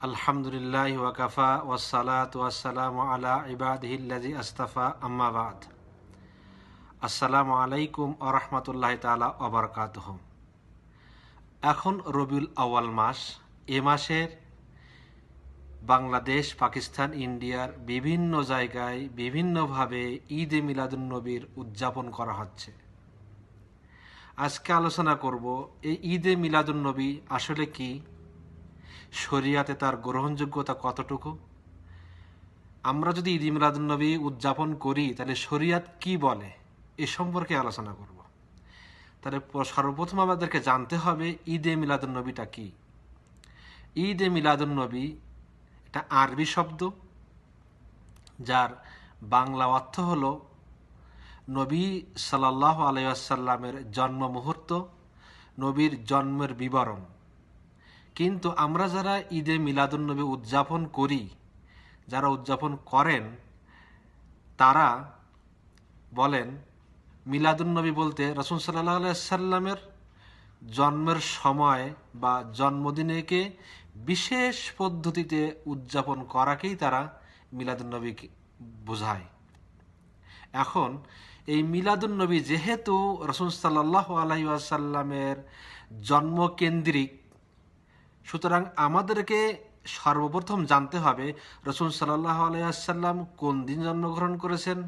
আলহামদুলিল্লাহি ওয়া কাফা ওয়াসসালাতু ওয়াসসালামু আলা ইবাদিহিল্লাযী আসতাফা আম্মা বা'দ। আসসালামু আলাইকুম ওয়া রাহমাতুল্লাহি তাআলা ওয়া বারাকাতুহু। এখন রবিউল আউয়াল মাস। এ মাসের বাংলাদেশ, পাকিস্তান, ইন্ডিয়ার বিভিন্ন জায়গায় বিভিন্নভাবে ঈদে মিলাদুন্নবীর উদযাপন করা হচ্ছে। আজকে আলোচনা করব এই ঈদে মিলাদুন্নবী আসলে কি, শরিয়াতে তার গ্রহণযোগ্যতা কতটুকু। আমরা যদি ঈদ মিলাদুন্নবী উদযাপন করি তাহলে শরিয়াত কি বলে এ সম্পর্কে আলোচনা করব। তাহলে সর্বপ্রথম আমাদেরকে জানতে হবে ঈদে মিলাদুন্নবীটা কি। ঈদে মিলাদুন্নবী এটা আরবি শব্দ, যার বাংলা অর্থ হল নবী সাল্লাল্লাহু আলাইহি ওয়াসাল্লামের জন্ম মুহূর্ত, নবীর জন্মের বিবরণ। কিন্তু আমরা যারা ঈদে মিলাদুন্নবী উদযাপন করি, যারা উদযাপন করেন, তারা বলেন মিলাদুন্নবী বলতে রাসূল সাল্লাল্লাহু আলাইহি ওয়াসাল্লামের জন্মের সময় বা জন্মদিনেকে বিশেষ পদ্ধতিতে উদযাপন করাকেই তারা মিলাদুন্নবী বোঝায়। এখন এই মিলাদুন্নবী যেহেতু রাসূল সাল্লাল্লাহু আলাইহি ওয়াসাল্লামের জন্মকেন্দ্রিক, সুতরাং আমাদেরকে সর্বপ্রথম জানতে হবে রাসূল সাল্লাল্লাহু আলাইহি ওয়াসাল্লাম কোন দিন জন্মগ্রহণ করেছেন,